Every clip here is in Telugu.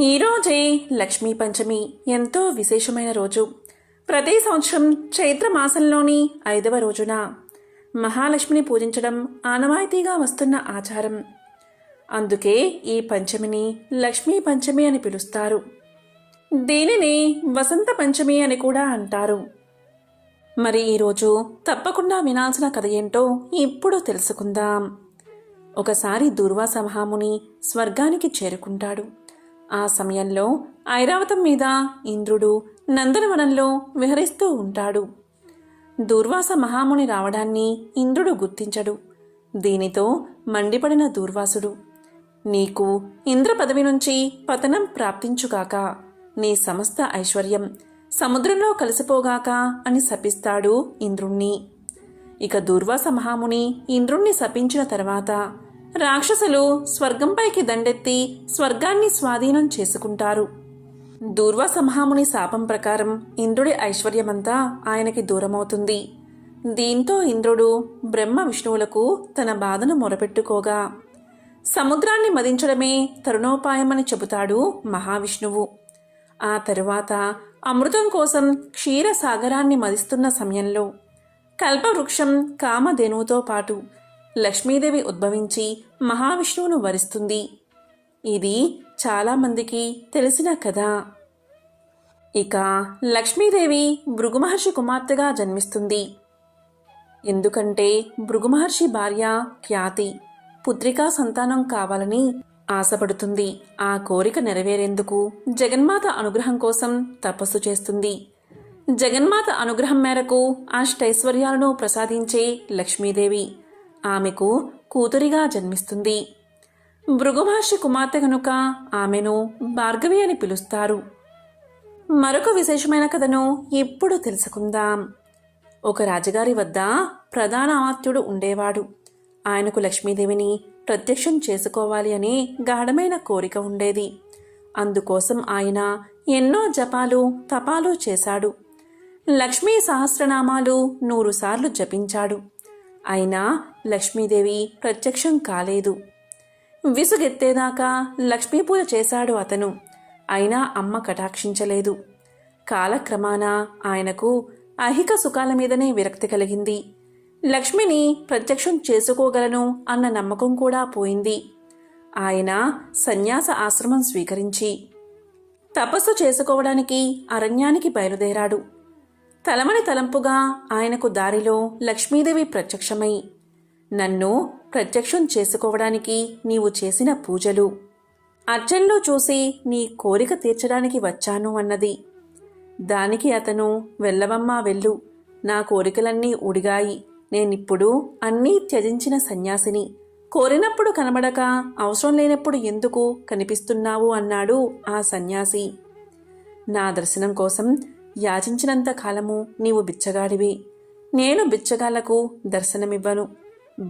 ఈరోజే లక్ష్మీ పంచమి ఎంతో విశేషమైన రోజు. ప్రతి సంవత్సరం చైత్ర మాసంలోని 5వ రోజున మహాలక్ష్మిని పూజించడం ఆనవాయితీగా వస్తున్న ఆచారం. అందుకే ఈ పంచమిని లక్ష్మీ పంచమి అని పిలుస్తారు. దీనిని వసంత పంచమి అని కూడా అంటారు. మరి ఈరోజు తప్పకుండా వినాల్సిన కథ ఏంటో ఇప్పుడు తెలుసుకుందాం. ఒకసారి దూర్వాస మహాముని స్వర్గానికి చేరుకుంటాడు. ఆ సమయంలో ఐరావతం మీద ఇంద్రుడు నందనవనంలో విహరిస్తూ ఉంటాడు. దూర్వాస మహాముని రావడాన్ని ఇంద్రుడు గుర్తించడు. దీనితో మండిపడిన దూర్వాసుడు, నీకు ఇంద్ర పదవి నుంచి పతనం ప్రాప్తించుగాక, నీ సమస్త ఐశ్వర్యం సముద్రంలో కలిసిపోగాక అని శపిస్తాడు ఇంద్రుణ్ణి. ఇక దూర్వాస మహాముని ఇంద్రుణ్ణి శపించిన తర్వాత రాక్షసులు స్వర్గంపైకి దండెత్తి స్వర్గాన్ని స్వాధీనం చేసుకుంటారు. దూర్వాస మహాముని శాపం ప్రకారం ఇంద్రుడి ఐశ్వర్యమంతా ఆయనకి దూరమవుతుంది. దీంతో ఇంద్రుడు బ్రహ్మ విష్ణువులకు తన బాధను మొరపెట్టుకోగా సముద్రాన్ని మదించడమే తరుణోపాయమని చెబుతాడు మహావిష్ణువు. ఆ తరువాత అమృతం కోసం క్షీరసాగరాన్ని మదిస్తున్న సమయంలో కల్పవృక్షం కామధేనువుతో పాటు లక్ష్మీదేవి ఉద్భవించి మహావిష్ణువును వరిస్తుంది. ఇది చాలామందికి తెలిసిన కథ. ఇక లక్ష్మీదేవి భృగు మహర్షి కుమార్తెగా జన్మిస్తుంది. ఎందుకంటే భృగు మహర్షి భార్య ఖ్యాతి పుత్రికా సంతానం కావాలని ఆశపడుతుంది. ఆ కోరిక నెరవేరేందుకు జగన్మాత అనుగ్రహం కోసం తపస్సు చేస్తుంది. జగన్మాత అనుగ్రహం మేరకు అష్టైశ్వర్యాలను ప్రసాదించే లక్ష్మీదేవి ఆమెకు కూతురిగా జన్మిస్తుంది. భృగు మహర్షి కుమార్తె కనుక ఆమెను భార్గవి అని పిలుస్తారు. మరొక విశేషమైన కథను ఇప్పుడు తెలుసుకుందాం. ఒక రాజుగారి వద్ద ప్రధాన అమాత్యుడు ఉండేవాడు. ఆయనకు లక్ష్మీదేవిని ప్రత్యక్షం చేసుకోవాలి అనే గాఢమైన కోరిక ఉండేది. అందుకోసం ఆయన ఎన్నో జపాలు తపాలు చేశాడు. లక్ష్మీ సహస్రనామాలు 100 సార్లు జపించాడు. అయినా లక్ష్మీదేవి ప్రత్యక్షం కాలేదు. విసుగెత్తేదాకా లక్ష్మీ పూజ చేశాడు అతను. అయినా అమ్మ కటాక్షించలేదు. కాలక్రమాన ఆయనకు ఐహిక సుఖాల మీదనే విరక్తి కలిగింది. లక్ష్మిని ప్రత్యక్షం చేసుకోగలను అన్న నమ్మకం కూడా పోయింది. ఆయన సన్యాస ఆశ్రమం స్వీకరించి తపస్సు చేసుకోవడానికి అరణ్యానికి బయలుదేరాడు. తలమని తలంపుగా ఆయనకు దారిలో లక్ష్మీదేవి ప్రత్యక్షమై, నన్ను ప్రత్యక్షం చేసుకోవడానికి నీవు చేసిన పూజలు అర్చనలు చూసి నీ కోరిక తీర్చడానికి వచ్చాను అన్నది. దానికి అతను, వెళ్ళవమ్మా వెళ్ళు, నా కోరికలన్నీ ఉడిగాయి, నేనిప్పుడు అన్నీ త్యజించిన సన్యాసిని, కోరినప్పుడు కనబడక అవసరం లేనప్పుడు ఎందుకు కనిపిస్తున్నావు అన్నాడు ఆ సన్యాసి. నా దర్శనం కోసం యాచించినంత కాలము నీవు బిచ్చగాడివి. నేను బిచ్చగాళ్లకు దర్శనమివ్వను.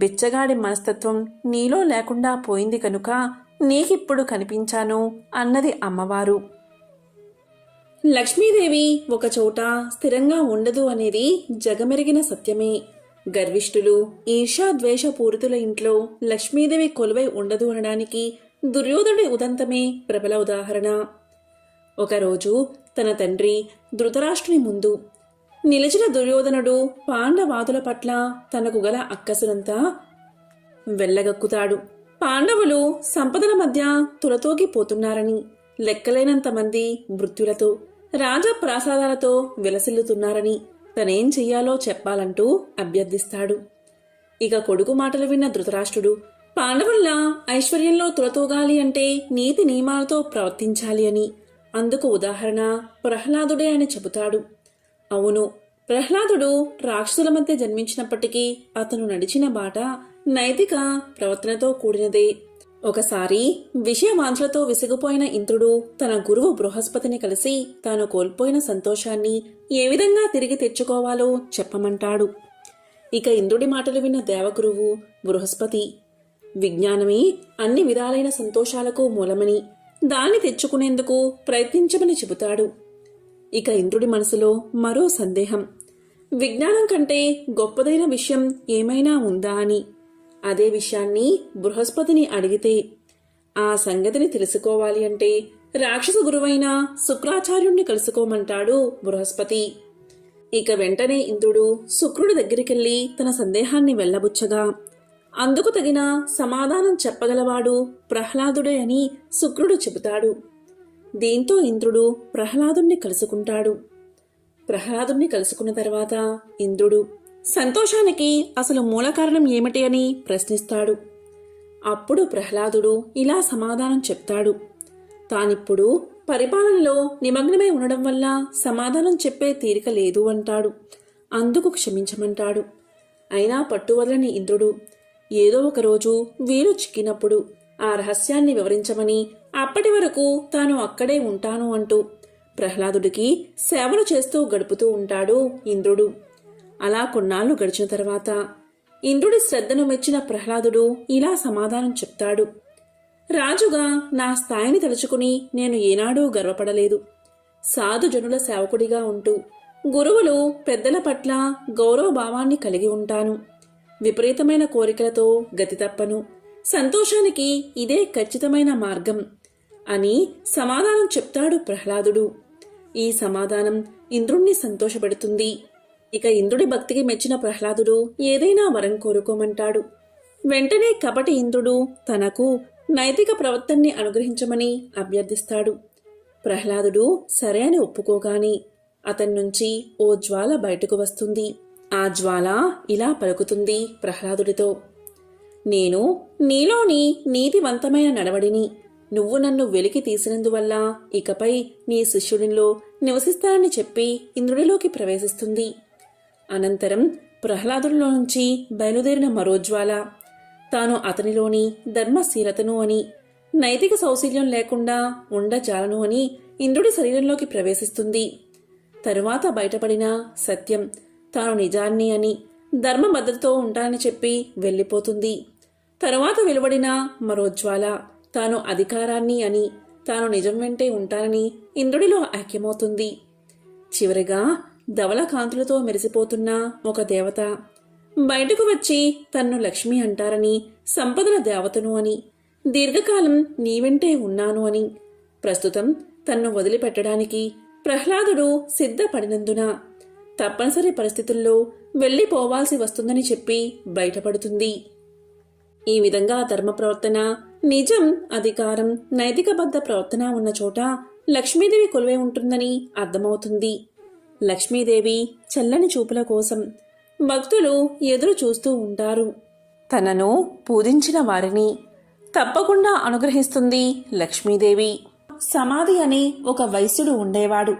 బిచ్చగాడి మనస్తత్వం నీలో లేకుండా పోయింది కనుక నీకిప్పుడు కనిపించాను అన్నది అమ్మవారు. లక్ష్మీదేవి ఒకచోట స్థిరంగా ఉండదు అనేది జగమెరిగిన సత్యమే. గర్విష్ఠులు ఈర్ష్యాద్వేషపూరితుల ఇంట్లో లక్ష్మీదేవి కొలువై ఉండదు అనడానికి దుర్యోధనుడి ఉదంతమే ప్రబల ఉదాహరణ. ఒకరోజు తన తండ్రి ధృతరాష్ట్రుని ముందు నిలిచిన దుర్యోధనుడు పాండవాదుల పట్ల తనకు గల అక్కసునంతా వెళ్ళగక్కుతాడు. పాండవులు సంపదల మధ్య తులతూగిపోతున్నారని, లెక్కలేనంత మంది మృత్యులతో రాజప్రాసాదాలతో విలసిల్లుతున్నారని తనేం చెయ్యాలో చెప్పాలంటూ అభ్యర్థిస్తాడు. ఇక కొడుకు మాటలు విన్న ధృతరాష్ట్రుడు, పాండవుల్లా ఐశ్వర్యంలో తులతూగాలి అంటే నీతి నియమాలతో ప్రవర్తించాలి అని, అందుకు ఉదాహరణ ప్రహ్లాదుడే అని చెబుతాడు. అవును, ప్రహ్లాదుడు రాక్షసుల మధ్య జన్మించినప్పటికీ అతను నడిచిన బాట నైతిక ప్రవర్తనతో కూడినదే. ఒకసారి విషయవాంఛలతో విసిగిపోయిన ఇంద్రుడు తన గురువు బృహస్పతిని కలిసి తాను కోల్పోయిన సంతోషాన్ని ఏ విధంగా తిరిగి తెచ్చుకోవాలో చెప్పమంటాడు. ఇక ఇంద్రుడి మాటలు విన్న దేవగురువు బృహస్పతి, విజ్ఞానమే అన్ని విధాలైన సంతోషాలకు మూలమని, దాన్ని తెచ్చుకునేందుకు ప్రయత్నించమని చెబుతాడు. ఇక ఇంద్రుడి మనసులో మరో సందేహం, విజ్ఞానం కంటే గొప్పదైన విషయం ఏమైనా ఉందా అని. అదే విషయాన్ని బృహస్పతిని అడిగితే ఆ సంగతిని తెలుసుకోవాలి అంటే రాక్షస గురువైన శుక్రాచార్యుణ్ణి కలుసుకోమంటాడు బృహస్పతి. ఇక వెంటనే ఇంద్రుడు శుక్రుడి దగ్గరికెళ్లి తన సందేహాన్ని వెళ్లబుచ్చగా అందుకు తగిన సమాధానం చెప్పగలవాడు ప్రహ్లాదుడే అని శుక్రుడు చెబుతాడు. దీంతో ఇంద్రుడు ప్రహ్లాదుణ్ణి కలుసుకుంటాడు. ప్రహ్లాదుణ్ణి కలుసుకున్న తర్వాత ఇంద్రుడు సంతోషానికి అసలు మూల కారణం ఏమిటి అని ప్రశ్నిస్తాడు. అప్పుడు ప్రహ్లాదుడు ఇలా సమాధానం చెప్తాడు. తానిప్పుడు పరిపాలనలో నిమగ్నమై ఉండడం వల్ల సమాధానం చెప్పే తీరిక లేదు అంటాడు. అందుకు క్షమించమంటాడు. అయినా పట్టువదలని ఇంద్రుడు ఏదో ఒకరోజు వీలు చిక్కినప్పుడు ఆ రహస్యాన్ని వివరించమని అప్పటి వరకు తాను అక్కడే ఉంటాను అంటూ ప్రహ్లాదుడికి సేవలు చేస్తూ గడుపుతూ ఉంటాడు ఇంద్రుడు. అలా కొన్నాళ్లు గడిచిన తర్వాత ఇంద్రుడి శ్రద్ధను మెచ్చిన ప్రహ్లాదుడు ఇలా సమాధానం చెప్తాడు. రాజుగా నా స్థాయిని తలుచుకుని నేను ఏనాడూ గర్వపడలేదు. సాధుజనుల సేవకుడిగా ఉంటూ గురువులు పెద్దల పట్ల గౌరవభావాన్ని కలిగి ఉంటాను. విపరీతమైన కోరికలతో గతి తప్పను. సంతోషానికి ఇదే ఖచ్చితమైన మార్గం అని సమాధానం చెప్తాడు ప్రహ్లాదుడు. ఈ సమాధానం ఇంద్రుణ్ణి సంతోషపెడుతుంది. ఇక ఇంద్రుడి భక్తికి మెచ్చిన ప్రహ్లాదుడు ఏదైనా వరం కోరుకోమంటాడు. వెంటనే కపటి ఇంద్రుడు తనకు నైతిక ప్రవర్తనని అనుగ్రహించమని అభ్యర్థిస్తాడు. ప్రహ్లాదుడు సరే అని ఒప్పుకోగాని అతని నుంచి ఓ జ్వాల బయటకు వస్తుంది. ఆ జ్వాల ఇలా పలుకుతుంది ప్రహ్లాదుడితో, నేను నీలోని నీతివంతమైన నడవడిని. నువ్వు నన్ను వెలికి తీసినందువల్ల ఇకపై నీ శిష్యుడిలో నివసిస్తానని చెప్పి ఇంద్రుడిలోకి ప్రవేశిస్తుంది. అనంతరం ప్రహ్లాదుడిలో నుంచి బయలుదేరిన మరో జ్వాల తాను అతనిలోని ధర్మశీలతను అని నైతిక సౌశల్యం లేకుండా ఉండజాలను అని ఇంద్రుడి శరీరంలోకి ప్రవేశిస్తుంది. తరువాత బయటపడిన సత్యం తాను నిజాన్ని అని ధర్మబద్ధతతో ఉంటానని చెప్పి వెళ్ళిపోతుంది. తరువాత వెలువడిన మరో జ్వాల తాను అధికారాన్ని అని తాను నిజం వెంటే ఉంటానని ఇంద్రుడిలో ఐక్యమవుతుంది. చివరిగా ధవల కాంతులతో మెరిసిపోతున్న ఒక దేవత బయటకు వచ్చి తన్ను లక్ష్మి అంటారని, సంపదల దేవతను అని, దీర్ఘకాలం నీ వెంటే ఉన్నాను అని, ప్రస్తుతం తన్ను వదిలిపెట్టడానికి ప్రహ్లాదుడు సిద్ధపడినందున తప్పనిసరి పరిస్థితుల్లో వెళ్లిపోవాల్సి వస్తుందని చెప్పి బయటపడుతుంది. ఈ విధంగా ధర్మ ప్రవర్తన, నిజం, అధికారం, నైతికబద్ధ ప్రవర్తన ఉన్న చోట లక్ష్మీదేవి కొలువై ఉంటుందని అర్థమవుతుంది. లక్ష్మీదేవి చల్లని చూపుల కోసం భక్తులు ఎదురు చూస్తూ ఉంటారు. తనను పూజించిన వారిని తప్పకుండా అనుగ్రహిస్తుంది లక్ష్మీదేవి. సమాధి అనే ఒక వైశ్యుడు ఉండేవాడు.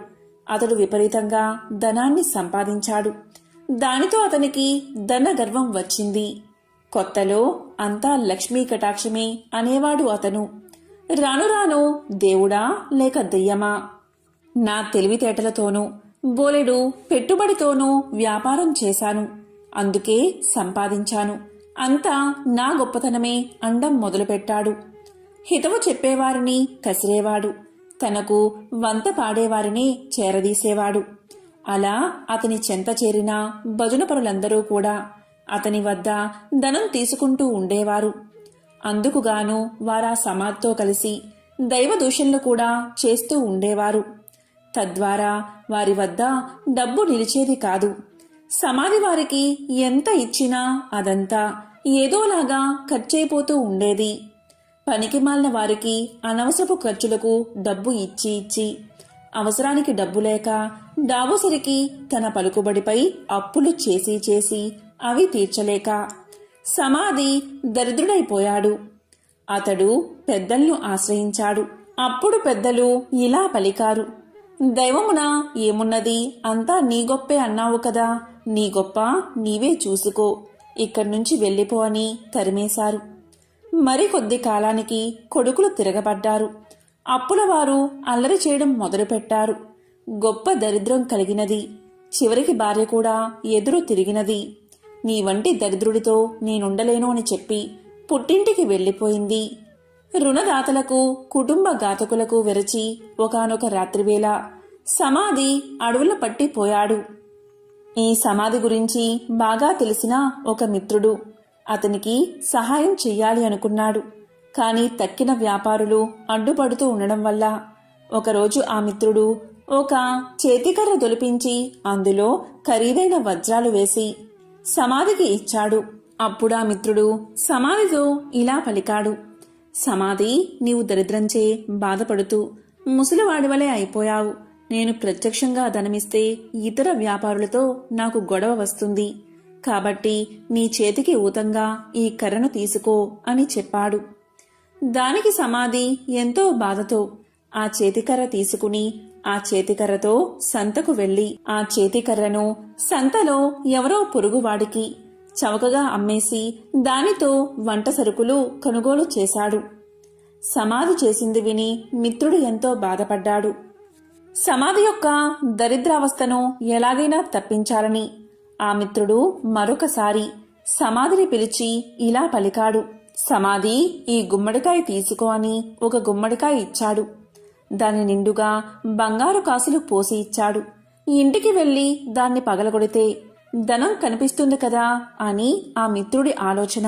అతడు విపరీతంగా ధనాన్ని సంపాదించాడు. దానితో అతనికి ధన గర్వం వచ్చింది. కొత్తలో అంతా లక్ష్మీ కటాక్షమే అనేవాడు అతను. రాను రాను దేవుడా లేక దెయ్యమా, నా తెలివితేటలతోనూ బోలెడు పెట్టుబడితోనూ వ్యాపారం చేశాను, అందుకే సంపాదించాను, అంతా నా గొప్పతనమే అండం మొదలుపెట్టాడు. హితవు చెప్పేవారిని కసిరేవాడు, తనకు వంత పాడేవారిని చేరదీసేవాడు. అలా అతని చెంత చేరిన భజనపరులందరూ కూడా అతని వద్ద ధనం తీసుకుంటూ ఉండేవారు. అందుకుగాను వారా సమాధితో కలిసి దైవ దూషణలు కూడా చేస్తూ ఉండేవారు. తద్వారా వారి వద్ద డబ్బు నిలిచేది కాదు. సమాధి వారికి ఎంత ఇచ్చినా అదంతా ఏదోలాగా ఖర్చయిపోతూ ఉండేది. పనికిమాలిన వారికి అనవసరపు ఖర్చులకు డబ్బు ఇచ్చి ఇచ్చి అవసరానికి డబ్బు లేక డాబోసరికి తన పలుకుబడిపై అప్పులు చేసి చేసి అవి తీర్చలేక సమాధి దరిద్రుడైపోయాడు. అతడు పెద్దలను ఆశ్రయించాడు. అప్పుడు పెద్దలు ఇలా పలికారు, దైవమున ఏమున్నది, అంతా నీ గొప్పే అన్నావు కదా, నీ గొప్ప నీవే చూసుకో, ఇక్కడ్నుంచి వెళ్ళిపో అని తరిమేశారు. మరికొద్ది కాలానికి కొడుకులు తిరగబడ్డారు. అప్పులవారు అల్లరి చేయడం మొదలుపెట్టారు. గొప్ప దరిద్రం కలిగినది. చివరికి భార్య కూడా ఎదురు తిరిగినది. నీ వంటి దరిద్రుడితో నేనుండలేను అని చెప్పి పుట్టింటికి వెళ్ళిపోయింది. రుణదాతలకు, కుటుంబ ఘాతకులకు వెరచి ఒకానొక రాత్రివేళ సమాధి అడవుల పట్టిపోయాడు. ఈ సమాధి గురించి బాగా తెలిసిన ఒక మిత్రుడు అతనికి సహాయం చెయ్యాలి అనుకున్నాడు. కాని తక్కిన వ్యాపారులు అడ్డుపడుతూ ఉండడం వల్ల ఒకరోజు ఆ మిత్రుడు ఒక చేతికర్ర దొలిపించి అందులో ఖరీదైన వజ్రాలు వేసి సమాధికి ఇచ్చాడు. అప్పుడు ఆ మిత్రుడు సమాధితో ఇలా పలికాడు: సమాధి, నీవు దరిద్రంచే బాధపడుతూ ముసలివాడివలే అయిపోయావు. నేను ప్రత్యక్షంగా ధనమిస్తే ఇతర వ్యాపారులతో నాకు గొడవ వస్తుంది. కాబట్టి నీ చేతికి ఊతంగా ఈ కర్రను తీసుకో అని చెప్పాడు. దానికి సమాధి ఎంతో బాధతో ఆ చేతికర్ర తీసుకుని ఆ చేతికర్రతో సంతకు వెళ్లి ఆ చేతికర్రను సంతలో ఎవరో పొరుగువాడికి చవకగా అమ్మేసి దానితో వంట సరుకులు కొనుగోలు చేశాడు. సమాధి చేసింది విని మిత్రుడు ఎంతో బాధపడ్డాడు. సమాధి యొక్క దరిద్రావస్థను ఎలాగైనా తప్పించాలని ఆ మిత్రుడు మరొకసారి సమాధిని పిలిచి ఇలా పలికాడు: సమాధి, ఈ గుమ్మడికాయ తీసుకో అని ఒక గుమ్మడికాయ ఇచ్చాడు. దాని నిండుగా బంగారు కాసులు పోసి ఇచ్చాడు. ఇంటికి వెళ్లి దాన్ని పగలగొడితే ధనం కనిపిస్తుంది కదా అని ఆ మిత్రుడి ఆలోచన.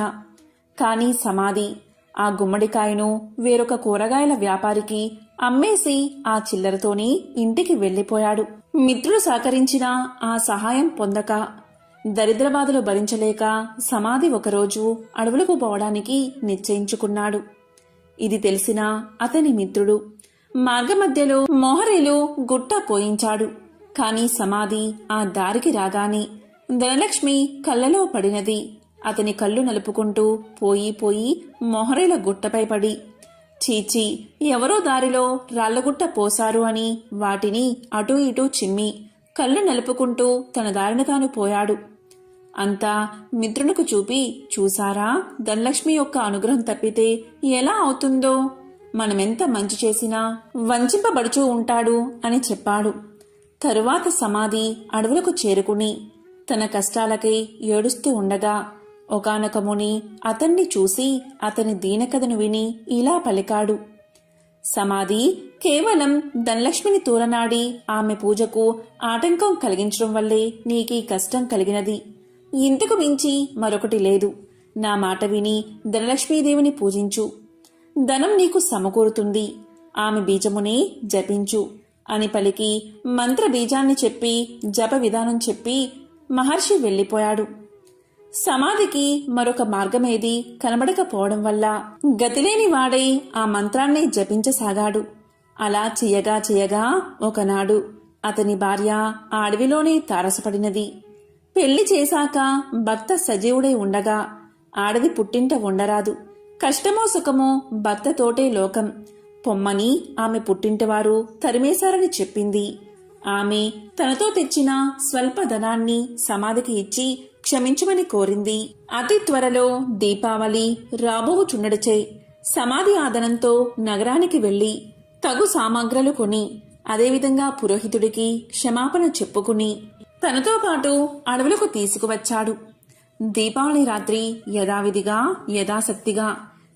కాని సమాధి ఆ గుమ్మడికాయను వేరొక కూరగాయల వ్యాపారికి అమ్మేసి ఆ చిల్లరతోని ఇంటికి వెళ్లిపోయాడు. మిత్రుడు సహకరించిన ఆ సహాయం పొందక దరిద్రబాధలు భరించలేక సమాధి ఒకరోజు అడవులకు పోవడానికి నిశ్చయించుకున్నాడు. ఇది తెలిసిన అతని మిత్రుడు మార్గమధ్యలో మోహరీలు గుట్ట పోయించాడు. కాని సమాధి ఆ దారికి రాగానే ధనలక్ష్మి కళ్ళలో పడినది. అతని కళ్ళు నలుపుకుంటూ పోయి మొహరీల గుట్టపై పడి, చీచి, ఎవరో దారిలో రాళ్లగుట్ట పోశారు అని వాటిని అటూ ఇటూ చిమ్మి కళ్ళు నలుపుకుంటూ తన దారిన తాను పోయాడు. అంతా మిత్రునికి చూపి, చూసారా, ధనలక్ష్మి యొక్క అనుగ్రహం తప్పితే ఎలా అవుతుందో, మనమెంత మంచి చేసినా వంచింపబడుచూ ఉంటాడు అని చెప్పాడు. తరువాత సమాధి అడవులకు చేరుకుని తన కష్టాలకై ఏడుస్తూ ఉండగా ఒకానొక ముని అతన్ని చూసి అతని దీనకథను విని ఇలా పలికాడు: సమాధి, కేవలం ధనలక్ష్మిని తూలనాడి ఆమె పూజకు ఆటంకం కలిగించడం వల్లే నీకీ కష్టం కలిగినది. ఇంతకు మించి మరొకటి లేదు. నా మాట విని ధనలక్ష్మీదేవిని పూజించు. ధనం నీకు సమకూరుతుంది. ఆమె బీజమునే జపించు అని పలికి మంత్ర బీజాన్ని చెప్పి జప విధానం చెప్పి మహర్షి వెళ్లిపోయాడు. సమాధికి మరొక మార్గమేది కనబడకపోవడం వల్ల గతిలేని వాడై ఆ మంత్రాన్ని జపించసాగాడు. అలా చెయ్యగా ఒకనాడు అతని భార్య ఆ అడవిలోనే తారసపడినది. పెళ్లి చేశాక భర్త సజీవుడై ఉండగా ఆడది పుట్టింట ఉండరాదు. కష్టమో సుఖమో భర్తతోటే లోకం పొమ్మని ఆమె పుట్టింటివారు తరిమేశారని చెప్పింది. ఆమె తనతో తెచ్చిన స్వల్ప ధనాన్ని సమాధికి ఇచ్చి క్షమించమని కోరింది. అతి త్వరలో దీపావళి రాబోవుచుండడిచే సమాధి ఆదనంతో నగరానికి వెళ్లి తగు సామాగ్రలు కొని అదేవిధంగా పురోహితుడికి క్షమాపణ చెప్పుకుని తనతో పాటు అడవులకు తీసుకువచ్చాడు. దీపావళి రాత్రి యథావిధిగా యథాశక్తిగా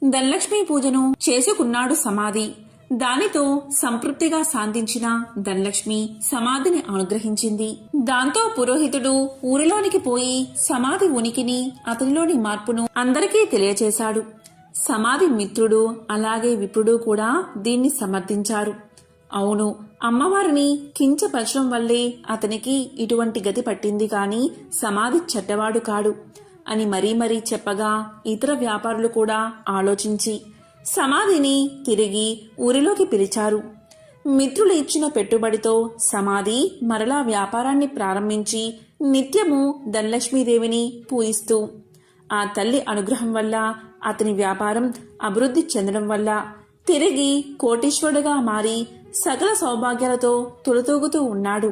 ధనలక్ష్మీ పూజను చేసుకున్నాడు సమాధి. దానితో సంతృప్తిగా శాంతించిన ధనలక్ష్మి సమాధిని అనుగ్రహించింది. దాంతో పురోహితుడు ఊరిలోనికి పోయి సమాధి ఉనికిని, అతనిలోని మార్పును అందరికీ తెలియచేశాడు. సమాధి మిత్రుడు అలాగే విప్రుడు కూడా దీన్ని సమర్థించారు. అవును, అమ్మవారిని కించపరచడం వల్లే అతనికి ఇటువంటి గతి పట్టింది కాని సమాధి చెడ్డవాడు కాడు అని మరీ చెప్పగా ఇతర వ్యాపారులు కూడా ఆలోచించి సమాధిని తిరిగి ఊరిలోకి పిలిచారు. మిత్రులు ఇచ్చిన పెట్టుబడితో సమాధి మరలా వ్యాపారాన్ని ప్రారంభించి నిత్యము ధనలక్ష్మీదేవిని పూజిస్తూ ఆ తల్లి అనుగ్రహం వల్ల అతని వ్యాపారం అభివృద్ధి చెందడం వల్ల తిరిగి కోటీశ్వరుడుగా మారి సకల సౌభాగ్యాలతో తులతూగుతూ ఉన్నాడు.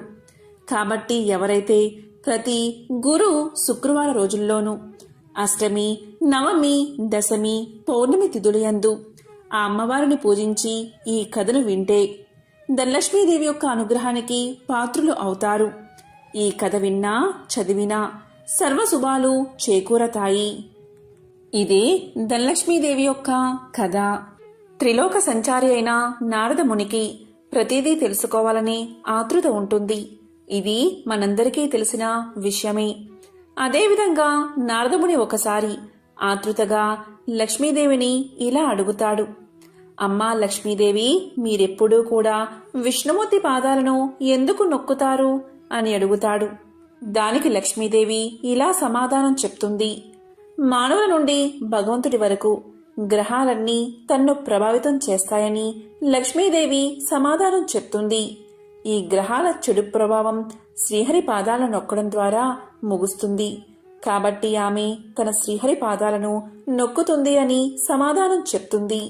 కాబట్టి ఎవరైతే ప్రతి గురు శుక్రవార రోజుల్లోనూ అష్టమి, నవమి, దశమి, పౌర్ణమి తిథులయందు ఆ అమ్మవారిని పూజించి ఈ కథను వింటే ధనలక్ష్మీదేవి యొక్క అనుగ్రహానికి పాత్రులు అవుతారు. ఈ కథ విన్నా చదివినా సర్వశుభాలు చేకూరతాయి. ఇదే ధనలక్ష్మీదేవి యొక్క కథ. త్రిలోక సంచారి అయిన నారద మునికి ప్రతిదీ తెలుసుకోవాలని ఆతృత ఉంటుంది. ఇది మనందరికీ తెలిసిన విషయమే. అదేవిధంగా నారదముని ఒకసారి ఆతృతగా లక్ష్మీదేవిని ఇలా అడుగుతాడు: అమ్మా లక్ష్మీదేవి, మీరెప్పుడూ కూడా విష్ణుమూర్తి పాదాలను ఎందుకు నొక్కుతారు అని అడుగుతాడు. దానికి లక్ష్మీదేవి ఇలా సమాధానం చెప్తుంది. మానవుల నుండి భగవంతుడి వరకు గ్రహాలన్నీ తన్ను ప్రభావితం చేస్తాయని లక్ష్మీదేవి సమాధానం చెప్తుంది. ఈ గ్రహాల చెడు ప్రభావం శ్రీహరి పాదాలను నొక్కడం ద్వారా ముగుస్తుంది. కాబట్టి ఆమె తన శ్రీహరి పాదాలను నొక్కుతుంది అని సమాధానం చెప్తుంది.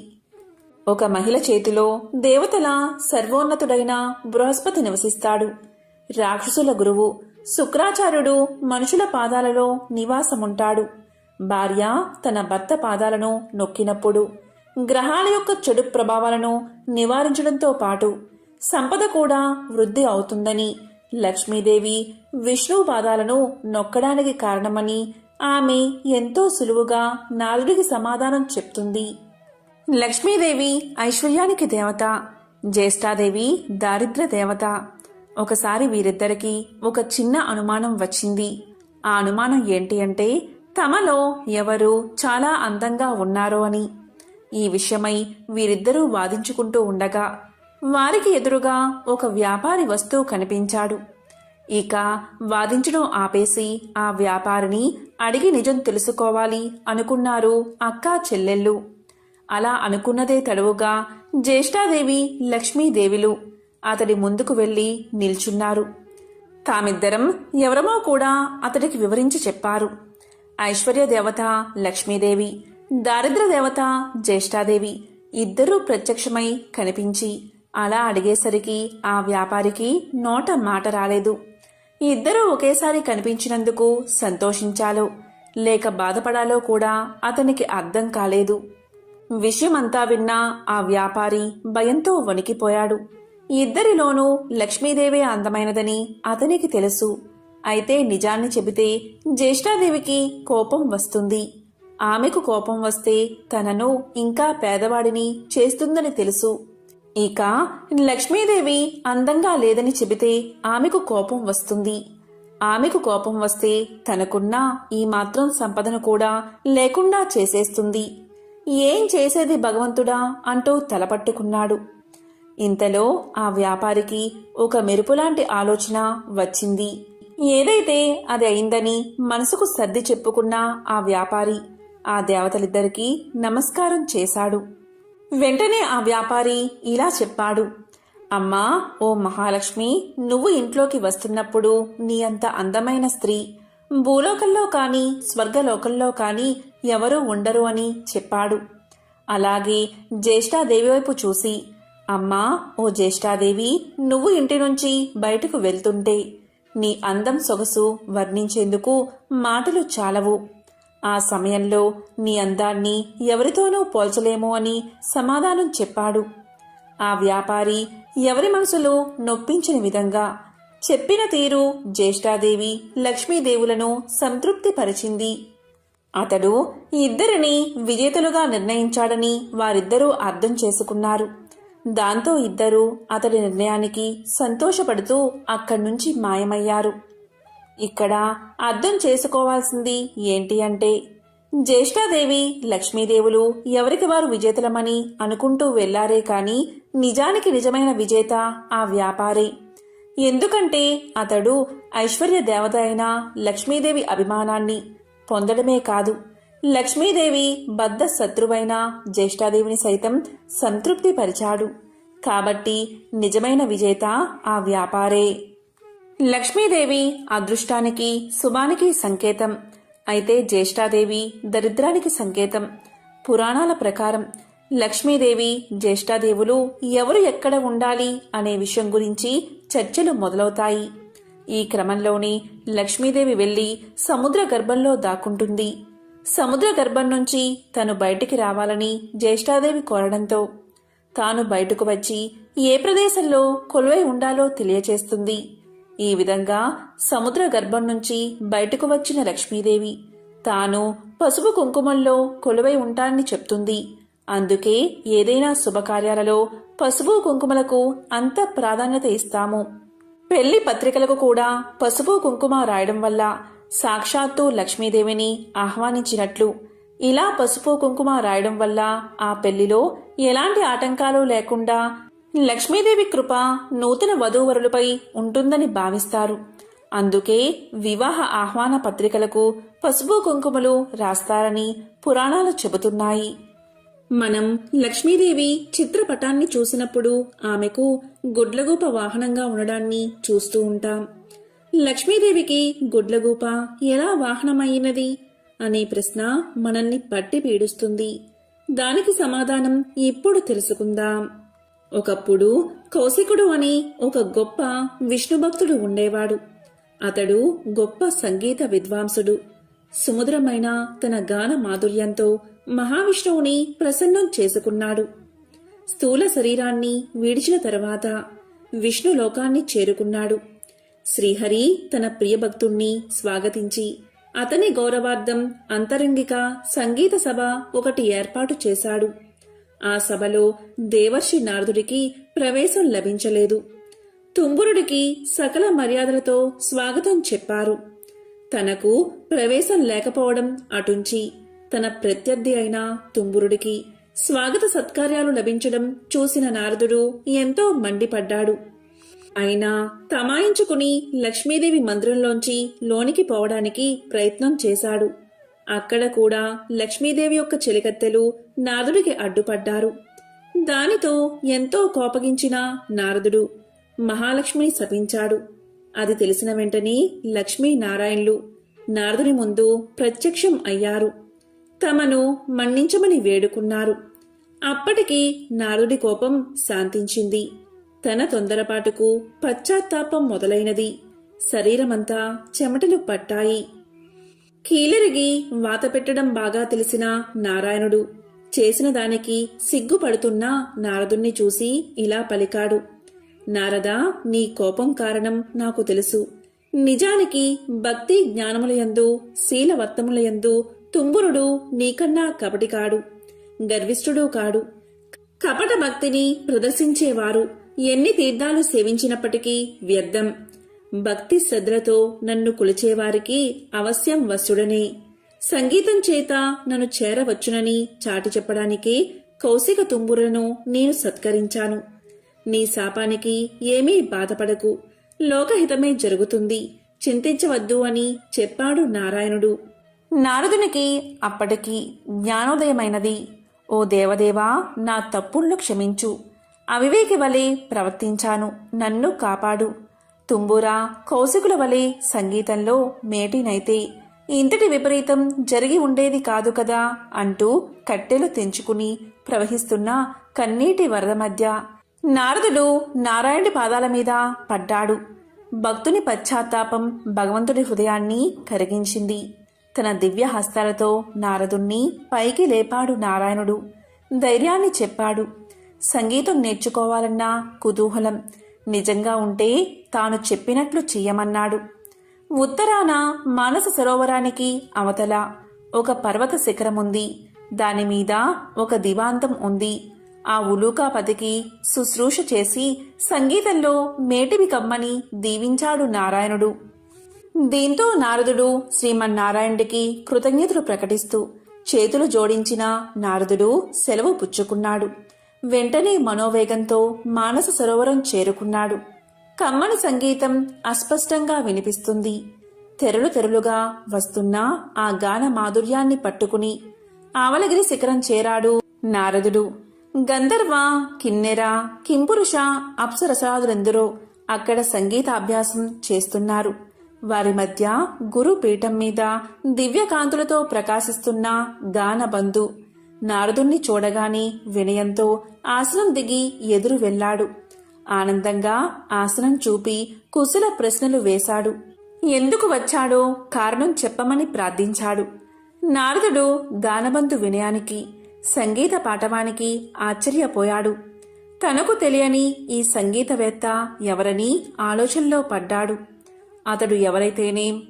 ఒక మహిళ చేతిలో దేవతల సర్వోన్నతుడైన బృహస్పతి నివసిస్తాడు. రాక్షసుల గురువు శుక్రాచార్యుడు మనుషుల పాదాలలో నివాసముంటాడు. భార్య తన భర్త పాదాలను నొక్కినప్పుడు గ్రహాల యొక్క చెడు ప్రభావాలను నివారించడంతో పాటు సంపద కూడా వృద్ధి అవుతుందని లక్ష్మీదేవి విష్ణువు పాదాలను నొక్కడానికి కారణమని ఆమె ఎంతో సులువుగా నారదుడికి సమాధానం చెప్తుంది. లక్ష్మీదేవి ఐశ్వర్యానికి దేవత, జ్యేష్ఠాదేవి దారిద్ర్య దేవత. ఒకసారి వీరిద్దరికీ ఒక చిన్న అనుమానం వచ్చింది. ఆ అనుమానం ఏంటి అంటే తమలో ఎవరు చాలా అందంగా ఉన్నారో అని. ఈ విషయమై వీరిద్దరూ వాదించుకుంటూ ఉండగా వారికి ఎదురుగా ఒక వ్యాపారి వస్తువు కనిపించాడు. ఇక వాదించడం ఆపేసి ఆ వ్యాపారిని అడిగి నిజం తెలుసుకోవాలి అనుకున్నారు అక్కా చెల్లెళ్ళు. అలా అనుకున్నదే తడువుగా జ్యేష్ఠాదేవి లక్ష్మీదేవిలు అతడి ముందుకు వెళ్లి నిల్చున్నారు. తామిద్దరం ఎవరమో కూడా అతడికి వివరించి చెప్పారు. ఐశ్వర్య దేవత లక్ష్మీదేవి, దారిద్ర్య దేవత జ్యేష్ఠాదేవి ఇద్దరూ ప్రత్యక్షమై కనిపించి అలా అడిగేసరికి ఆ వ్యాపారికి నోట మాట రాలేదు. ఇద్దరూ ఒకేసారి కనిపించినందుకు సంతోషించాలో లేక బాధపడాలో కూడా అతనికి అర్థం కాలేదు. విషయమంతా విన్నా ఆ వ్యాపారి భయంతో వణికిపోయాడు. ఇద్దరిలోనూ లక్ష్మీదేవే అందమైనదని అతనికి తెలుసు. అయితే నిజాన్ని చెబితే జ్యేష్ఠాదేవికి కోపం వస్తుంది. ఆమెకు కోపం వస్తే తనను ఇంకా పేదవాడిని చేస్తుందని తెలుసు. ఇక లక్ష్మీదేవి అందంగా లేదని చెబితే ఆమెకు కోపం వస్తుంది. ఆమెకు కోపం వస్తే తనకున్న ఈ మాత్రం సంపదను కూడా లేకుండా చేసేస్తుంది. ఏం చేసేది భగవంతుడా అంటూ తలపట్టుకున్నాడు. ఇంతలో ఆ వ్యాపారికి ఒక మెరుపులాంటి ఆలోచన వచ్చింది. ఏదైతే అది అయిందని మనసుకు సర్ది చెప్పుకున్న ఆ వ్యాపారి ఆ దేవతలిద్దరికీ నమస్కారం చేశాడు. వెంటనే ఆ వ్యాపారి ఇలా చెప్పాడు. అమ్మా, ఓ మహాలక్ష్మి, నువ్వు ఇంట్లోకి వస్తున్నప్పుడు నీ అంత అందమైన స్త్రీ భూలోకంలో కాని స్వర్గలోకంలో కాని ఎవరూ ఉండరు అని చెప్పాడు. అలాగే జ్యేష్ఠాదేవి వైపు చూసి, అమ్మా, ఓ జ్యేష్ఠాదేవి, నువ్వు ఇంటి నుంచి బయటకు వెళ్తుంటే నీ అందం సొగసు వర్ణించేందుకు మాటలు చాలవు. ఆ సమయంలో నీ అందాన్ని ఎవరితోనూ పోల్చలేము అని సమాధానం చెప్పాడు. ఆ వ్యాపారి ఎవరి మనసులో నొప్పించిన విధంగా చెప్పిన తీరు జ్యేష్ఠాదేవి లక్ష్మీదేవులను సంతృప్తిపరిచింది. అతడు ఇద్దరిని విజేతలుగా నిర్ణయించాడని వారిద్దరూ అర్థం చేసుకున్నారు. దాంతో ఇద్దరూ అతడి నిర్ణయానికి సంతోషపడుతూ అక్కడ్నుంచి మాయమయ్యారు. ఇక్కడ అర్థం చేసుకోవాల్సింది ఏంటి అంటే జ్యేష్ఠాదేవి లక్ష్మీదేవులు ఎవరికి వారు విజేతలమని అనుకుంటూ వెళ్లారే కాని నిజానికి నిజమైన విజేత ఆ వ్యాపారే. ఎందుకంటే అతడు ఐశ్వర్య దేవత అయిన లక్ష్మీదేవి అభిమానాన్ని పొందడమే కాదు, లక్ష్మీదేవి బద్ధ శత్రువైన జ్యేష్ఠాదేవిని సైతం సంతృప్తిపరిచాడు. కాబట్టి నిజమైన విజేత ఆ వ్యాపారే. లక్ష్మీదేవి అదృష్టానికి శుభానికి సంకేతం. అయితే జ్యేష్ఠాదేవి దరిద్రానికి సంకేతం. పురాణాల ప్రకారం లక్ష్మీదేవి జ్యేష్ఠాదేవులు ఎవరు ఎక్కడ ఉండాలి అనే విషయం గురించి చర్చలు మొదలవుతాయి. ఈ క్రమంలోనే లక్ష్మీదేవి వెళ్లి సముద్ర గర్భంలో దాక్కుంటుంది. సముద్ర గర్భం నుంచి తను బయటికి రావాలని జ్యేష్ఠాదేవి కోరడంతో తాను బయటకు వచ్చి ఏ ప్రదేశంలో కొలువై ఉండాలో తెలియచేస్తుంది. ఈ విధంగా సముద్ర గర్భం నుంచి బయటకు వచ్చిన లక్ష్మీదేవి తాను పసుపు కుంకుమల్లో కొలువై ఉంటానని చెప్తుంది. అందుకే ఏదైనా శుభకార్యాలలో పసుపు కుంకుమలకు అంత ప్రాధాన్యత ఇస్తాము. పెళ్లి పత్రికలకు కూడా పసుపు కుంకుమ రాయడం వల్ల సాక్షాత్తు లక్ష్మీదేవిని ఆహ్వానించినట్లు. ఇలా పసుపు కుంకుమ రాయడం వల్ల ఆ పెళ్లిలో ఎలాంటి ఆటంకాలు లేకుండా లక్ష్మీదేవి కృప నూతన వధూవరులపై ఉంటుందని భావిస్తారు. అందుకే వివాహ ఆహ్వాన పత్రికలకు పసుపు కుంకుమలు రాస్తారని పురాణాలు చెబుతున్నాయి. మనం లక్ష్మీదేవి చిత్రపటాన్ని చూసినప్పుడు ఆమెకు గుడ్లగూప వాహనంగా ఉండడాన్ని చూస్తూ ఉంటాం. లక్ష్మీదేవికి గుడ్లగూప ఎలా వాహనమైనది అనే ప్రశ్న మనల్ని పట్టి పీడిస్తుంది. దానికి సమాధానం ఇప్పుడు తెలుసుకుందాం. ఒకప్పుడు కౌశికుడు అని ఒక గొప్ప విష్ణు భక్తుడు ఉండేవాడు. అతడు గొప్ప సంగీత విద్వాంసుడు. సుమధురమైన తన గాన మాధుర్యంతో మహావిష్ణువుని ప్రసన్నం చేసుకున్నాడు. స్థూల శరీరాన్ని విడిచిన తర్వాత విష్ణు లోకాన్ని చేరుకున్నాడు. శ్రీహరి తన ప్రియభక్తుణ్ణి స్వాగతించి అతని గౌరవార్థం అంతరంగిక సంగీత సభ ఒకటి ఏర్పాటు చేశాడు. ఆ సభలో దేవర్షి నారదుడికి ప్రవేశం లభించలేదు. తుంబురుడికి సకల మర్యాదలతో స్వాగతం చెప్పారు. తనకు ప్రవేశం లేకపోవడం అటుంచి తన ప్రత్యర్థి అయిన తుంబురుడికి స్వాగత సత్కార్యాలు లభించడం చూసిన నారదుడు ఎంతో మండిపడ్డాడు. అయినా తమాయించుకుని లక్ష్మీదేవి మందిరంలోంచి లోనికి పోవడానికి ప్రయత్నం చేశాడు. అక్కడ కూడా లక్ష్మీదేవి యొక్క చెలికత్తెలు నారదుడికి అడ్డుపడ్డారు. దానితో ఎంతో కోపగించిన నారదుడు మహాలక్ష్మిని శపించాడు. అది తెలిసిన వెంటనే లక్ష్మీనారాయణులు నారదుని ముందు ప్రత్యక్షం అయ్యారు. తమను మన్నించమని వేడుకున్నారు. అప్పటికి నారదుడి కోపం శాంతించింది. తన తొందరపాటుకు పశ్చాత్తాపం మొదలైనది. శరీరమంతా చెమటలు పట్టాయి. కీలరిగి వాత పెట్టడం బాగా తెలిసిన నారాయణుడు చేసిన దానికి సిగ్గుపడుతున్న నారదుణ్ణి చూసి ఇలా పలికాడు. నారదా, నీ కోపం కారణం నాకు తెలుసు. నిజానికి భక్తి జ్ఞానములయందు శీలవర్తములయందు తుంబురుడు నీకన్నా కపటి కాడు, గర్విష్ఠుడు కాడు. కపట భక్తిని ప్రదర్శించేవారు ఎన్ని తీర్థాలు సేవించినప్పటికీ వ్యర్థం. భక్తి శ్రద్ధలతో నన్ను కొలిచేవారికి అవశ్యం వశుడనే. సంగీతం చేత నన్ను చేరవచ్చునని చాటి చెప్పడానికే కౌశిక తుంబురను నేను సత్కరించాను. నీ శాపానికి ఏమీ బాధపడకు, లోకహితమే జరుగుతుంది, చింతించవద్దు అని చెప్పాడు నారాయణుడు. నారదునికి అప్పటికి జ్ఞానోదయమైనది. ఓ దేవదేవా, నా తప్పులను క్షమించు. అవివేకి వలె ప్రవర్తించాను, నన్ను కాపాడు. తుంబురా, కౌశికుల వలె సంగీతంలో మేటినైతే ఇంతటి విపరీతం జరిగి ఉండేది కాదు కదా అంటూ కట్టెలు తెంచుకుని ప్రవహిస్తున్న కన్నీటి వరద మధ్య నారదుడు నారాయణుడి పాదాల మీద పడ్డాడు. భక్తుని పశ్చాత్తాపం భగవంతుడి హృదయాన్ని కరిగించింది. తన దివ్య హస్తాలతో నారదుణ్ణి పైకి లేపాడు నారాయణుడు. ధైర్యాన్ని చెప్పాడు. సంగీతం నేర్చుకోవాలన్న కుతూహలం నిజంగా ఉంటే తాను చెప్పినట్లు చెయ్యమన్నాడు. ఉత్తరాన మానస సరోవరానికి అవతల ఒక పర్వత శిఖరముంది. దానిమీద ఒక దివాంతం ఉంది. ఆ ఉలూకాపతికి శుశ్రూష చేసి సంగీతంలో మేటివి కమ్మని దీవించాడు నారాయణుడు. దీంతో నారదుడు శ్రీమన్నారాయణుడికి కృతజ్ఞతలు ప్రకటిస్తూ చేతులు జోడించిన నారదుడు సెలవు పుచ్చుకున్నాడు. వెంటనే మనోవేగంతో మానస సరోవరం చేరుకున్నాడు. కమ్మని సంగీతం అస్పష్టంగా వినిపిస్తుంది. తెరలు తెరలుగా వస్తున్న ఆ గాన మాధుర్యాన్ని పట్టుకుని ఆవలగిరి శిఖరం చేరాడు నారదుడు. గంధర్వ, కిన్నెర, కింపురుష, అప్సరసాదులెందరో అక్కడ సంగీతాభ్యాసం చేస్తున్నారు. వారి మధ్య గురు పీఠం మీద దివ్యకాంతులతో ప్రకాశిస్తున్న గానబంధు నారదుణ్ణి చూడగానే వినయంతో ఆసనం దిగి ఎదురు వెళ్లాడు. ఆనందంగా ఆసనం చూపి కుశల ప్రశ్నలు వేశాడు. ఎందుకు వచ్చాడో కారణం చెప్పమని ప్రార్థించాడు. నారదుడు గానబంధు వినయానికి, సంగీత పాఠవానికి ఆశ్చర్యపోయాడు. తనకు తెలియని ఈ సంగీతవేత్త ఎవరని ఆలోచనలో పడ్డాడు. అతడు ఎవరైతేనేం,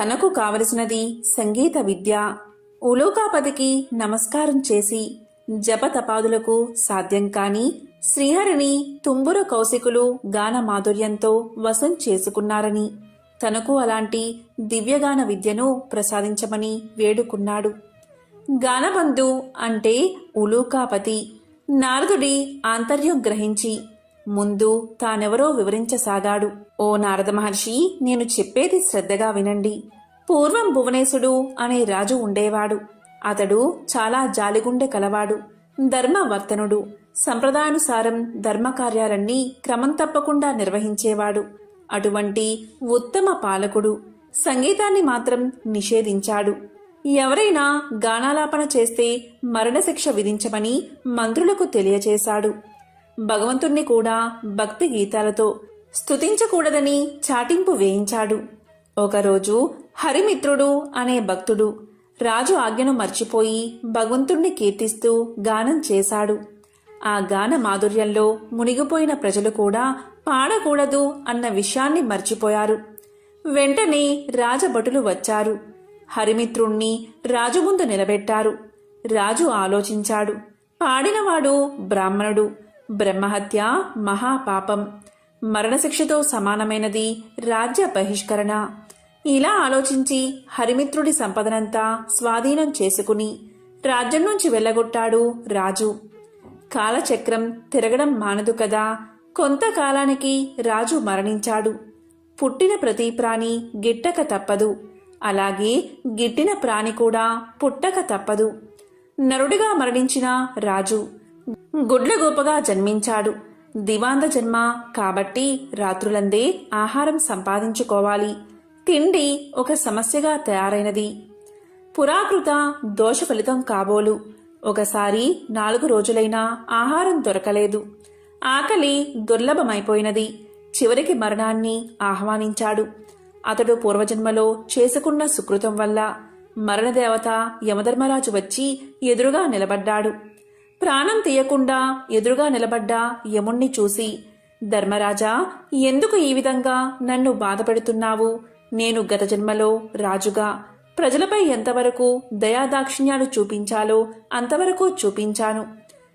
తనకు కావలసినది సంగీత విద్య. ఉలూకాపతికి నమస్కారం చేసి జపతపాదులకు సాధ్యం కాని శ్రీహరిని తుంబుర కౌశికులు గాన మాధుర్యంతో వశం చేసుకున్నారని, తనకు అలాంటి దివ్యగాన విద్యను ప్రసాదించమని వేడుకున్నాడు. గానబంధు అంటే ఉలూకాపతి నారదుడి ఆంతర్యం గ్రహించి ముందు తానెవరో వివరించసాగాడు. ఓ నారద మహర్షి, నేను చెప్పేది శ్రద్ధగా వినండి. పూర్వం భువనేశుడు అనే రాజు ఉండేవాడు. అతడు చాలా జాలిగుండె కలవాడు, ధర్మవర్తనుడు. సంప్రదాయానుసారం ధర్మకార్యాలన్నీ క్రమం తప్పకుండా నిర్వహించేవాడు. అటువంటి ఉత్తమ పాలకుడు సంగీతాన్ని మాత్రం నిషేధించాడు. ఎవరైనా గానాలాపన చేస్తే మరణశిక్ష విధించమని మంత్రులకు తెలియచేశాడు. భగవంతుణ్ణి కూడా భక్తి గీతాలతో స్తుతించకూడదని చాటింపు వేయించాడు. ఒకరోజు హరిమిత్రుడు అనే భక్తుడు రాజు ఆజ్ఞను మర్చిపోయి భగవంతుణ్ణి కీర్తిస్తూ గానం చేశాడు. ఆ గాన మాధుర్యంలో మునిగిపోయిన ప్రజలు కూడా పాడకూడదు అన్న విషయాన్ని మర్చిపోయారు. వెంటనే రాజభటులు వచ్చారు. హరిమిత్రుణ్ణి రాజు ముందు నిలబెట్టారు. రాజు ఆలోచించాడు. పాడినవాడు బ్రాహ్మణుడు. బ్రహ్మహత్య మహాపాపం, మరణశిక్షతో సమానమైనది రాజ్య బహిష్కరణ. ఇలా ఆలోచించి హరిమిత్రుడి సంపదనంతా స్వాధీనం చేసుకుని రాజ్యం నుంచి వెళ్ళగొట్టాడు రాజు. కాలచక్రం తిరగడం మానదు కదా. కొంతకాలానికి రాజు మరణించాడు. పుట్టిన ప్రతి ప్రాణి గిట్టక తప్పదు. అలాగే గిట్టిన ప్రాణి కూడా పుట్టక తప్పదు. నరుడిగా మరణించిన రాజు గుడ్లగోపగా జన్మించాడు. దివాంద జన్మ కాబట్టి రాత్రులందే ఆహారం సంపాదించుకోవాలి. తిండి ఒక సమస్యగా తయారైనది. పురాకృత దోష ఫలితం కాబోలు. ఒకసారి 4 రోజులైనా ఆహారం దొరకలేదు. ఆకలి దుర్లభమైపోయినది. చివరికి మరణాన్ని ఆహ్వానించాడు. అతడు పూర్వజన్మలో చేసుకున్న సుకృతం వల్ల మరణదేవత యమధర్మరాజు వచ్చి ఎదురుగా నిలబడ్డాడు. ప్రాణం తీయకుండా ఎదురుగా నిలబడ్డ యముణ్ణి చూసి, ధర్మరాజా, ఎందుకు ఈ విధంగా నన్ను బాధపెడుతున్నావు? నేను గత జన్మలో రాజుగా ప్రజలపై ఎంతవరకు దయాదాక్షిణ్యాలు చూపించాలో అంతవరకు చూపించాను.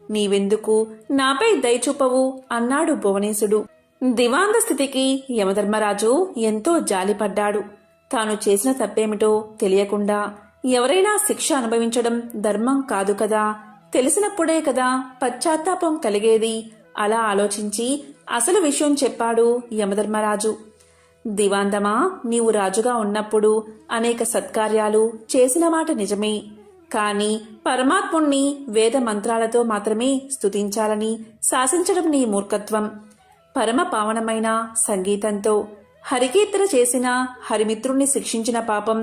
నీవెందుకు నాపై దయచూపవు అన్నాడు భువనేశుడు. దివాంద స్థితికి యమధర్మరాజు ఎంతో జాలిపడ్డాడు. తాను చేసిన తప్పేమిటో తెలియకుండా ఎవరైనా శిక్ష అనుభవించడం ధర్మం కాదు కదా. తెలిసినప్పుడే కదా పశ్చాత్తాపం కలిగేది. అలా ఆలోచించి అసలు విషయం చెప్పాడు యమధర్మరాజు. దివాందమా, నీవు రాజుగా ఉన్నప్పుడు అనేక సత్కార్యాలు చేసిన మాట నిజమే. కాని పరమాత్ముణ్ణి వేద మంత్రాలతో మాత్రమే స్తుతించాలని శాసించడం నీ మూర్ఖత్వం. పరమ పావనమైన సంగీతంతో హరికీర్తన చేసిన హరిమిత్రుణ్ణి శిక్షించిన పాపం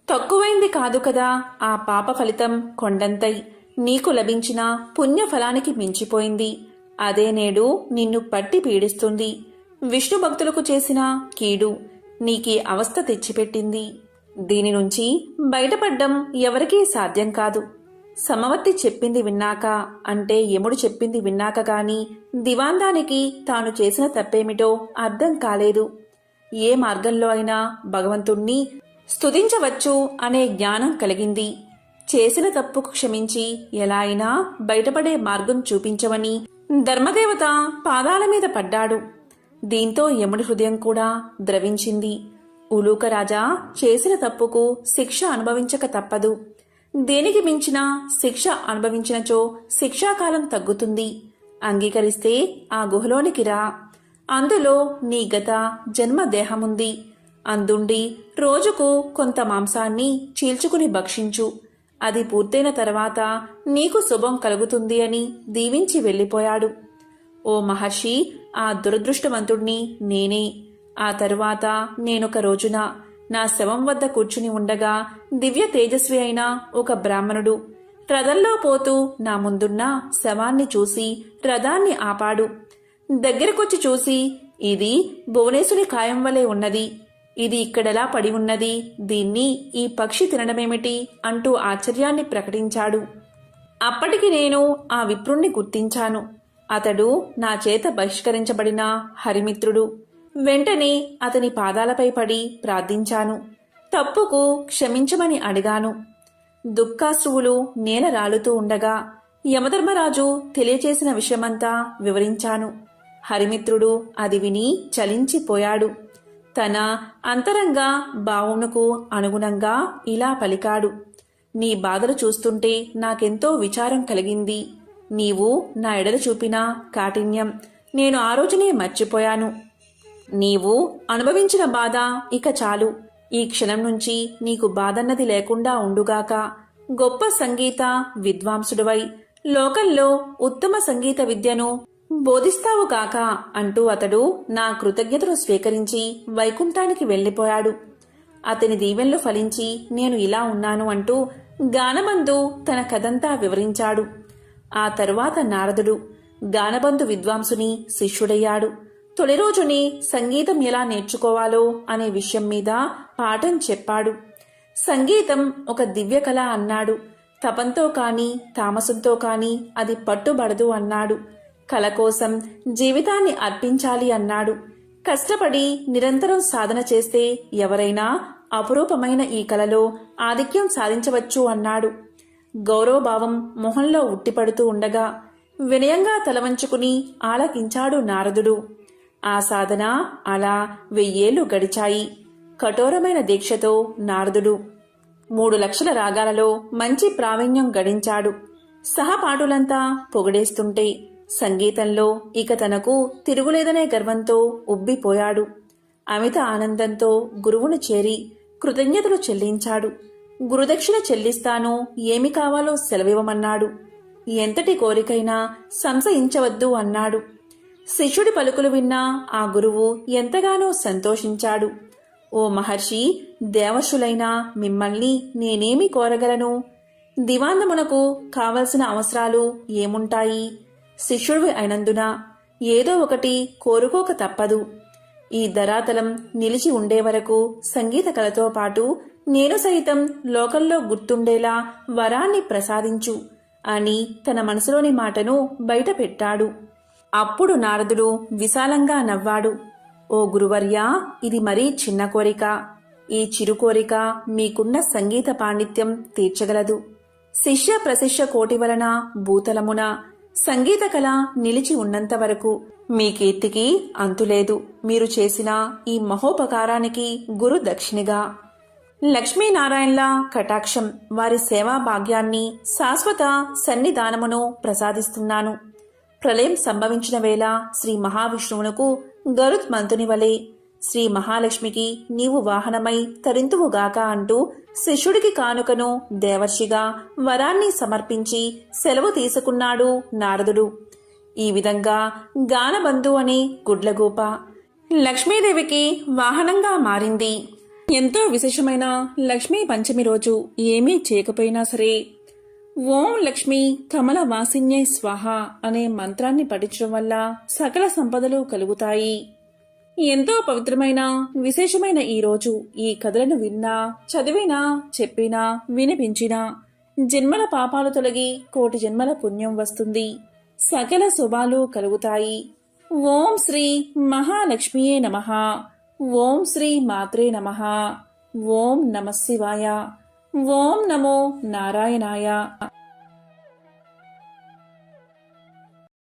తక్కువైంది కాదు కదా. ఆ పాప ఫలితం కొండంతై నీకు లభించిన పుణ్యఫలానికి మించిపోయింది. అదే నేడు నిన్ను పట్టి పీడిస్తుంది. విష్ణు భక్తులకు చేసిన కీడు నీకీ అవస్థ తెచ్చిపెట్టింది. దీని నుంచి బయటపడ్డం ఎవరికీ సాధ్యం కాదు. సమవర్తి చెప్పింది విన్నాక, అంటే యముడు చెప్పింది విన్నాక గాని దివాందానికి తాను చేసిన తప్పేమిటో అర్థం కాలేదు. ఏ మార్గంలో అయినా భగవంతుణ్ణి స్తుతించవచ్చు అనే జ్ఞానం కలిగింది. చేసిన తప్పుకు క్షమించి ఎలా అయినా బయటపడే మార్గం చూపించవని ధర్మదేవత పాదాల మీద పడ్డాడు. దీంతో యముడి హృదయం కూడా ద్రవించింది. ఉలూకరాజా, చేసిన తప్పుకు శిక్ష అనుభవించక తప్పదు. దేనికి మించిన శిక్ష అనుభవించినచో శిక్షాకాలం తగ్గుతుంది. అంగీకరిస్తే ఆ గుహలోనికి రా. అందులో నీ గత జన్మ దేహముంది. అందుండి రోజుకు కొంత మాంసాన్ని చీల్చుకుని భక్షించు. అది పూర్తయిన తర్వాత నీకు శుభం కలుగుతుంది అని దీవించి వెళ్ళిపోయాడు. ఓ మహర్షి, ఆ దురదృష్టవంతుణ్ణి నేనే. ఆ తరువాత నేనొక రోజున నా శవం వద్ద కూర్చుని ఉండగా దివ్య తేజస్వి అయిన ఒక బ్రాహ్మణుడు రథంలో పోతూ నా ముందున్న శవాన్ని చూసి రథాన్ని ఆపాడు. దగ్గరకొచ్చి చూసి, ఇది భువనేశుని కాయం వలె ఉన్నది. ఇది ఇక్కడెలా పడి ఉన్నది? దీన్ని ఈ పక్షి తినడమేమిటి అంటూ ఆశ్చర్యాన్ని ప్రకటించాడు. అప్పటికి నేను ఆ విప్రుణ్ణి గుర్తించాను. అతడు నా చేత బహిష్కరించబడిన హరిమిత్రుడు. వెంటనే అతని పాదాలపై పడి ప్రార్థించాను. తప్పుకు క్షమించమని అడిగాను. దుఃఖాశ్రువులు నేల రాలుతూ ఉండగా యమధర్మరాజు తెలియచేసిన విషయమంతా వివరించాను. హరిమిత్రుడు అది విని చలించిపోయాడు. తన అంతరంగ భావమునకు అనుగుణంగా ఇలా పలికాడు. నీ బాధలు చూస్తుంటే నాకెంతో విచారం కలిగింది. నీవు నా ఎడల చూపిన కాఠిన్యం నేను ఆ రోజునే మర్చిపోయాను. నీవు అనుభవించిన బాధ ఇక చాలు. ఈ క్షణం నుంచి నీకు బాధన్నది లేకుండా ఉండుగాక. గొప్ప సంగీత విద్వాంసుడివై లోకంలో ఉత్తమ సంగీత విద్యను బోధిస్తావు కాక అంటూ అతడు నా కృతజ్ఞతను స్వీకరించి వైకుంఠానికి వెళ్లిపోయాడు. అతని దీవెనలు ఫలించి నేను ఇలా ఉన్నాను అంటూ గానబంధు తన కథంతా వివరించాడు. ఆ తరువాత నారదుడు గానబంధు విద్వాంసుని శిష్యుడయ్యాడు. తొలి రోజుని సంగీతం ఎలా నేర్చుకోవాలో అనే విషయం మీద పాఠం చెప్పాడు. సంగీతం ఒక దివ్య కళ అన్నాడు. తపంతో కాని తామసంతో కాని అది పట్టుబడదు అన్నాడు. కళ కోసం జీవితాన్ని అర్పించాలి అన్నాడు. కష్టపడి నిరంతరం సాధన చేస్తే ఎవరైనా అపురూపమైన ఈ కళలో ఆధిక్యం సాధించవచ్చు అన్నాడు. గౌరవభావం మొహంలో ఉట్టిపడుతూ ఉండగా వినయంగా తలవంచుకుని ఆలకించాడు నారదుడు. ఆ సాధన అలా 1000 ఏళ్లు గడిచాయి. కఠోరమైన దీక్షతో నారదుడు 3 లక్షల రాగాలలో మంచి ప్రావీణ్యం గడించాడు. సహపాఠులంతా పొగిడేస్తుంటే సంగీతంలో ఇక తనకు తిరుగులేదనే గర్వంతో ఉబ్బిపోయాడు. అమిత ఆనందంతో గురువును చేరి కృతజ్ఞతలు చెల్లించాడు. గురుదక్షిణ చెల్లిస్తాను, ఏమి కావాలో సెలవివ్వమన్నాడు. ఎంతటి కోరికైనా సంశయించవద్దు అన్నాడు. శిష్యుడి పలుకులు విన్నా ఆ గురువు ఎంతగానో సంతోషించాడు. ఓ మహర్షి, దేవశులైన మిమ్మల్ని నేనేమి కోరగలను? దివాందమునకు కావలసిన అవసరాలు ఏముంటాయి? శిష్యుడివి అయినందున ఏదో ఒకటి కోరుకోక తప్పదు. ఈ ధరాతలం నిలిచి ఉండే వరకు సంగీత కళతో పాటు నేను సైతం లోకంలో గుర్తుండేలా వరాన్ని ప్రసాదించు అని తన మనసులోని మాటను బయట పెట్టాడు. అప్పుడు నారదుడు విశాలంగా నవ్వాడు. ఓ గురువర్యా, ఇది మరీ చిన్న కోరిక. ఈ చిరు కోరిక మీకున్న సంగీత పాండిత్యం తీర్చగలదు. శిష్య ప్రశిష్య కోటి వలన భూతలమున సంగీత కళ నిలిచి ఉన్నంత వరకు మీ కీర్తికి అంతులేదు. మీరు చేసిన ఈ మహోపకారానికి గురు దక్షిణిగా లక్ష్మీనారాయణల కటాక్షం, వారి సేవా భాగ్యాన్ని, శాశ్వత సన్నిధానమును ప్రసాదిస్తున్నాను. ప్రళయం సంభవించిన వేళ శ్రీ మహావిష్ణువునకు గరుత్మంతుని వలె శ్రీ మహాలక్ష్మికి నీవు వాహనమై తరింతువుగాక అంటూ శిష్యుడికి కానుకను దేవర్షిగా వరాన్ని సమర్పించి సెలవు తీసుకున్నాడు నారదుడు. ఈ విధంగా గానబంధు అనే గుడ్లగూప లక్ష్మీదేవికి వాహనంగా మారింది. ఎంతో విశేషమైన లక్ష్మీ పంచమి రోజు ఏమీ చేయకపోయినా సరే ఓం లక్ష్మీ కమల వాసిన్యై స్వాహ అనే మంత్రాన్ని పఠించడం వల్ల సకల సంపదలు కలుగుతాయి. ఎంతో పవిత్రమైన విశేషమైన ఈ రోజు ఈ కథలను విన్నా, చదివినా, చెప్పినా, వినిపించినా జన్మల పాపాలు తొలగి 1,000,000 జన్మల పుణ్యం వస్తుంది. సకల శుభాలు కలుగుతాయి. ఓం శ్రీ మహాలక్ష్మియే నమః. ఓం శ్రీ మాత్రే నమః. ఓం నమః శివాయ. ఓం నమో నారాయణాయ.